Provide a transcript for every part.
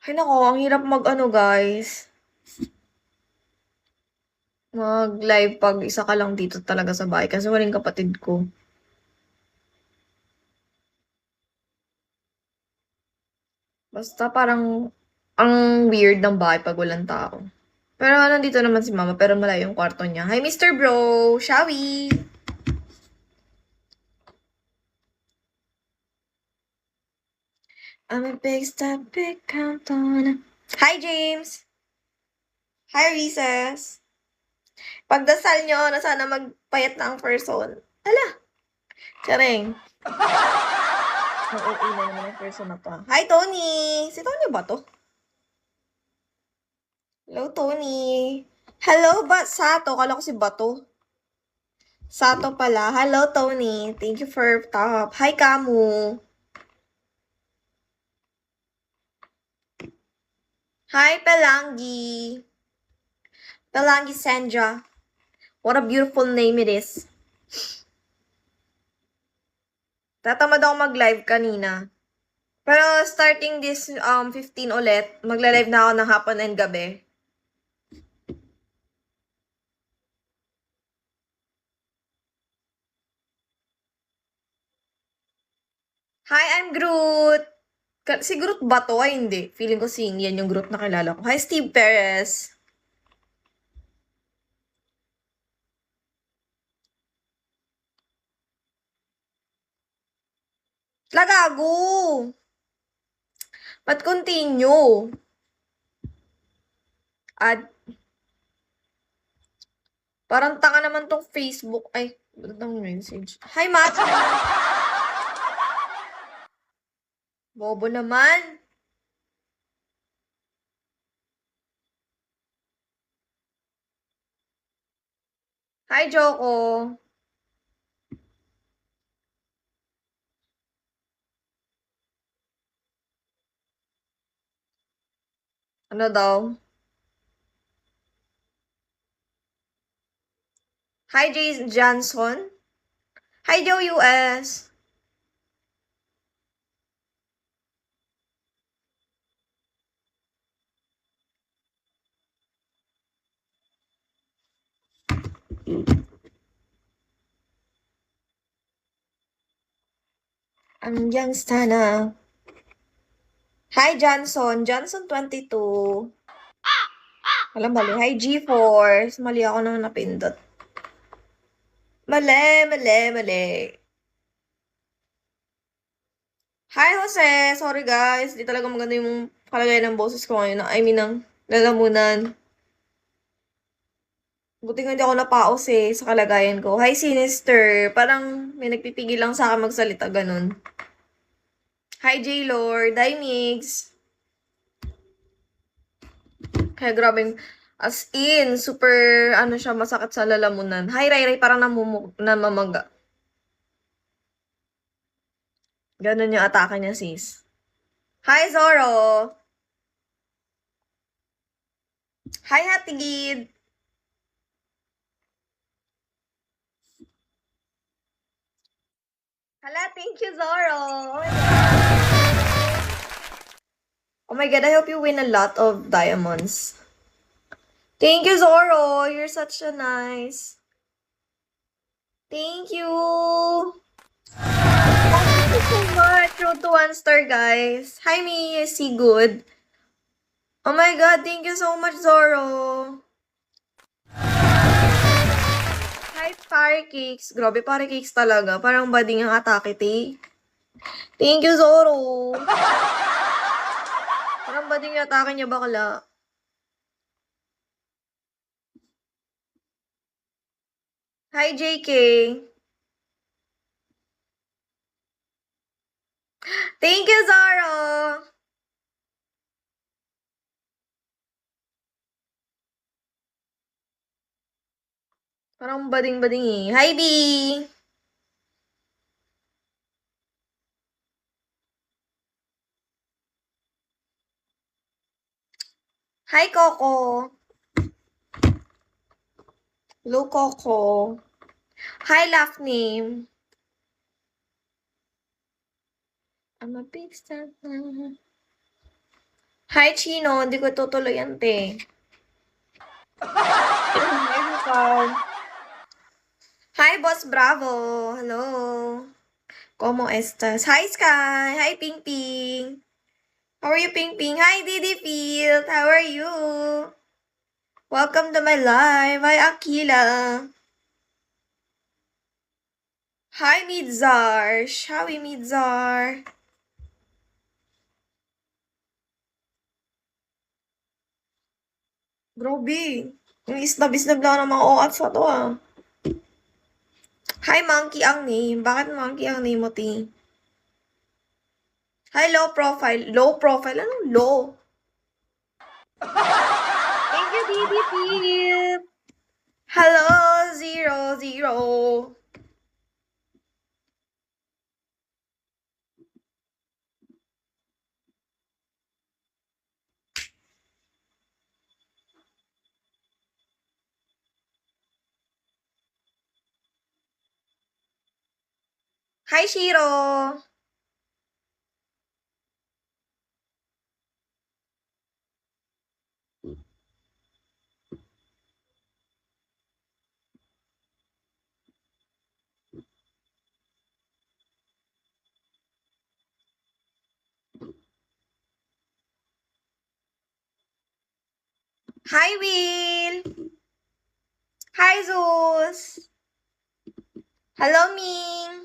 Ay naku, ang hirap mag-ano guys, mag-live 'pag isa ka lang dito talaga sa bahay kasi walang kapatid ko. Basta parang ang weird ng bahay 'pag walang tao. Pero nandito naman si mama pero malayo yung kwarto niya. Hi Mr. Bro! Shall we? I'm a big step, big countdown. Hi James! Hi Reeses! Pagdasal nyo na sana magpayat na ang person. Hala! Charing. Ang OA na naman ang person na to. Hi Tony! Si Tony ba to? Hello Tony! Hello ba? Sato? Kala ko si Bato. Sato pala. Hello Tony! Thank you for top. Hi Kamu! Hi Pelangi! Pelangi Sandra! What a beautiful name it is. Tatamad ako mag-live kanina. Pero starting this 15 ulit, magla-live na ako ng hapon and gabi. Hi, I'm Groot! Si Groot ba to? Ay, hindi. Feeling ko yan yung Groot na kilala ko. Hi, Steve Perez! Lagago! Ba't continue? At parang tanga naman tong Facebook. Ay, ba't ang message? Hi, Matt! Bobo naman. Hi, Joko. Ano daw? Hi, Jason Johnson. Hi, Joe US. Ang youngster na. Hi, Johnson. Johnson 22. Alam, mali. Hi, G-Force. Mali ako naman napindot. Mali, mali, mali. Hi, Jose. Sorry, guys. Di talaga maganda yung kalagayan ng boses ko ngayon. I mean, ng lalamunan. Buti nga hindi ako napaos eh sa kalagayan ko. Hi, Sinister. Parang may nagpipigil lang sa akin magsalita ganun. Hi, J-Lord. Hi, Migs. Kaya grabeng, as in, super, ano siya, masakit sa lalamunan. Hi, Ray Ray, parang namamaga. Ganun yung atake niya, sis. Hi, Zoro! Hi, Hatigid! Hala, thank you, Zoro! Oh my God, I hope you win a lot of diamonds. Thank you, Zoro! You're such a nice. Thank you! Thank you so much! Road to 1 star, guys. Hi, me, see good. Oh my God, thank you so much, Zoro! Hi, Pancakes. Grabe, Pancakes talaga. Parang bading ang atake, te. Thank you, Zoro. Parang bading yung atake niya, bakla. Hi, JK. Thank you, Zoro. Parang bading-bading eh. Hi, B. Hi, Coco. Hello, Coco. Hi, laugh name. I'm a big star. Hi, Chino. Hindi ko tutuloy yan, te. Hi, Ricard. Hi, Boss Bravo. Hello. ¿Cómo estás? Hi, Sky. Hi, Ping Ping. How are you, Ping Ping? Hi, Didi Field. How are you? Welcome to my live. Hi, Akila. Hi, Midzar. Shawi, Midzar. Grabe. Yung isnab-isnab lang ng mga oats sa to, ah. Hi, Monkey ang name. Bakit Monkey ang name mo, Ti? Hi, low profile. Low profile? Anong low? Thank you, Didi Field. Hello, 00. Hi, Shiro. Hi, Will. Hi, Zeus. Hello, Ming.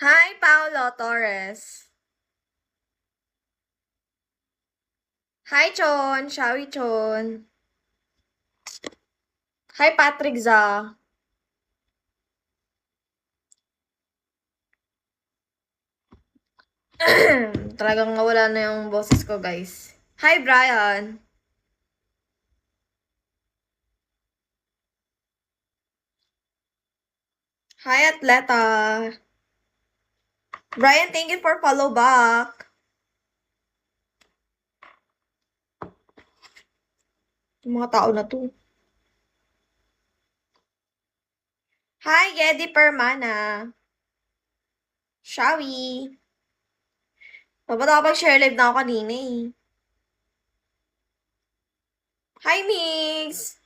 Hi, Paolo Torres. Hi, Chon. Shawi Chon. Hi, Patrick Za. Talagang nawala na yung boses ko, guys. Hi, Brian. Hi, Atleta. Brian, thank you for follow back. Yung mga tao na to. Hi, Yedi Permana. Shawi. Dapat nakapag-share live na ako kanina eh. Hi, Mix.